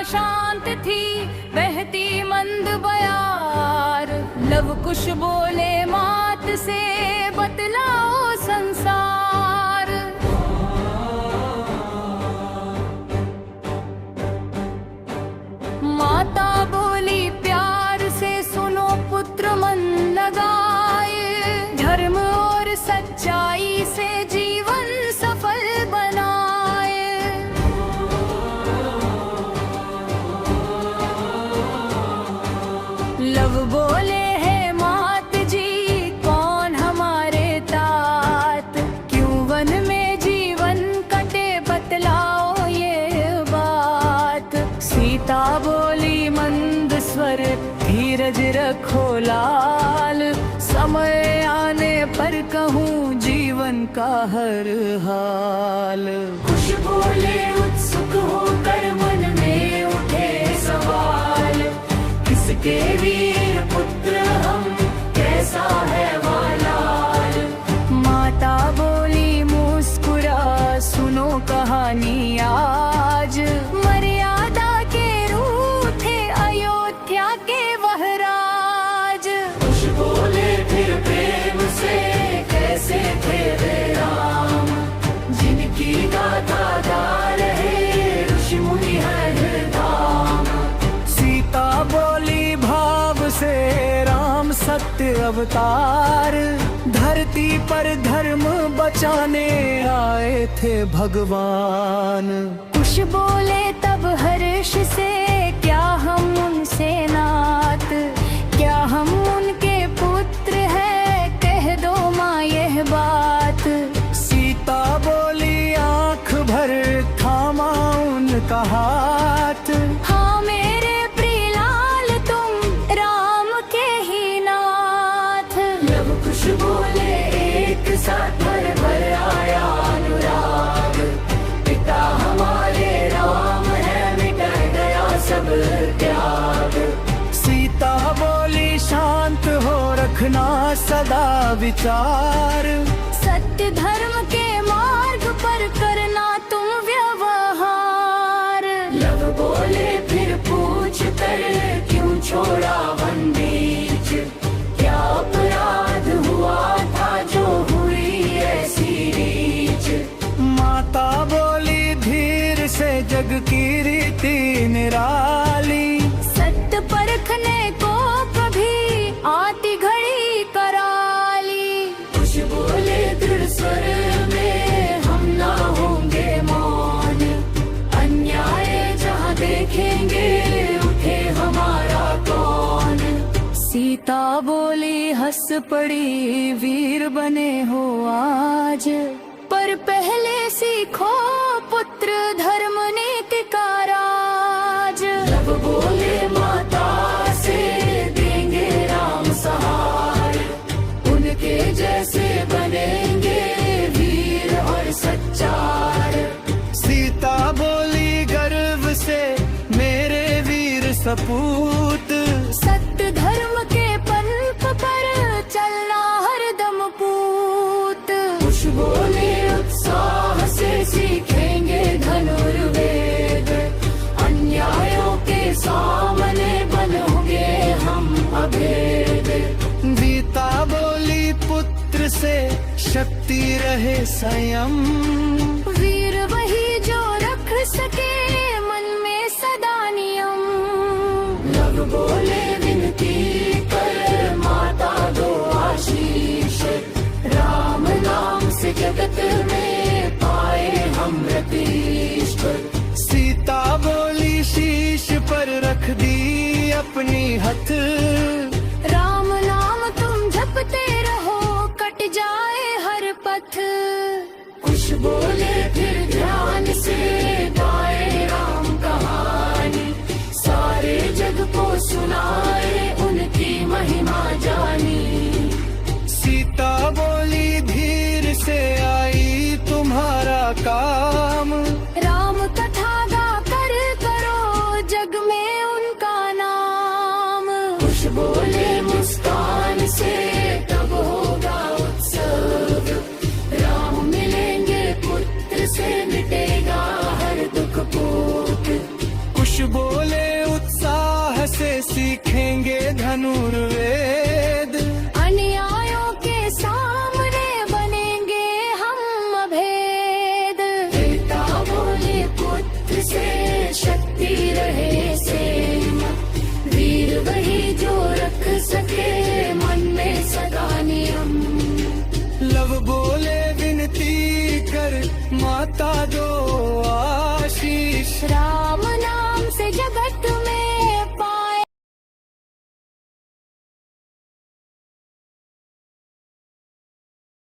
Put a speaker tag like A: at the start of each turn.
A: शांत थी बहती मंद बयार। लव कुश बोले मात से बतलाओ संसार। माता बोली प्यार से सुनो पुत्र मन लगाए। धर्म और सच्चाई से जीवन सफल बनाए। लव बोले है मात जी कौन हमारे तात। क्यों वन में जीवन कटे बतलाओ ये बात। सीता बोली मंद स्वर धीरज रखो लाल। समय आने पर कहूँ जीवन का हर हाल। कुश बोले उत्सुक होकर मन में उठे सवाल। किसके वीर पुत्र हम कैसा है वालाल। माता बोली मुस्कुरा सुनो कहानी आज। मर्यादा के रूठे अयोध्या के वह राज। कुश बोले फिर प्रेम से कैसे थे वे राम। जिनकी गाथा गा रहे ऋषि मुनि हर धाम। सीता बोली भाव से राम सत्य अवतार। धरती पर धर्म बचाने आए थे भगवान। कुश बोले तब हर्ष से क्या हम उनसे नात। क्या हम उनके पुत्र है कह दो माँ यह बात। सीता बोली आंख भर थामा उनका हाथ। हाँ मेरे प्रिय लाल तुम राम के ही नाथ। लव कुश बोले एक साथ भर भर आया अनुराग। पिता हमारे राम है मिट गया सब त्याग। सीता बोली शांत हो रखना सदा विचार। सत्य धर्म के मार्ग पर करना तुम व्यवहार। लव बोले फिर पूछ कर क्यों छोड़ा वन बीच। क्या अपराध हुआ था जो हुई ऐसी रीच। माता बोली धीर से जग की रीति निराली। सत्य परखने को कभी आती घड़ी कराली। कुछ बोले दृढ़ स्वर में हम ना होंगे मौन। अन्याय जहाँ देखेंगे उठे हमारा कौन। सीता बोली हंस पड़ी वीर बने हो आज। पर पहले सीखो पुत्र धर्म नीति का राज। जब बोले माता से देंगे राम सहाय। उनके जैसे बनेंगे वीर और सच्चार। सीता बोली गर्व से मेरे वीर सपूत। सत्य धर्म के पंथ पर चलना हरदम पूत। कुछ बोले उत्साह से सीखेंगे धनुर्वेद। अन्यायों के सामने बनोगे हम अभेद। गीता बोली पुत्र से शक्ति रहे संयम। वीर वही जो रख सके मन में सदा नियम। लव बोले विनती कर माता दो आशीष। राम नाम से जगत में पाए हम रतीश। सीता बोली शीश पर रख दी अपनी हथ। राम नाम तुम जपते रहो कट जाए हर पथ। कुछ बोले फिर ध्यान से गाए राम कहानी। सारे जग को सुनाए उनकी महिमा जानी। सीता बोली धीर से आई तुम्हारा काम। राम कथा गा कर करो जग में उनका नाम। कुछ बोले मुस्कान से तब होगा उत्सव। राम मिलेंगे पुत्र
B: दो आशीष।
A: राम नाम से जगत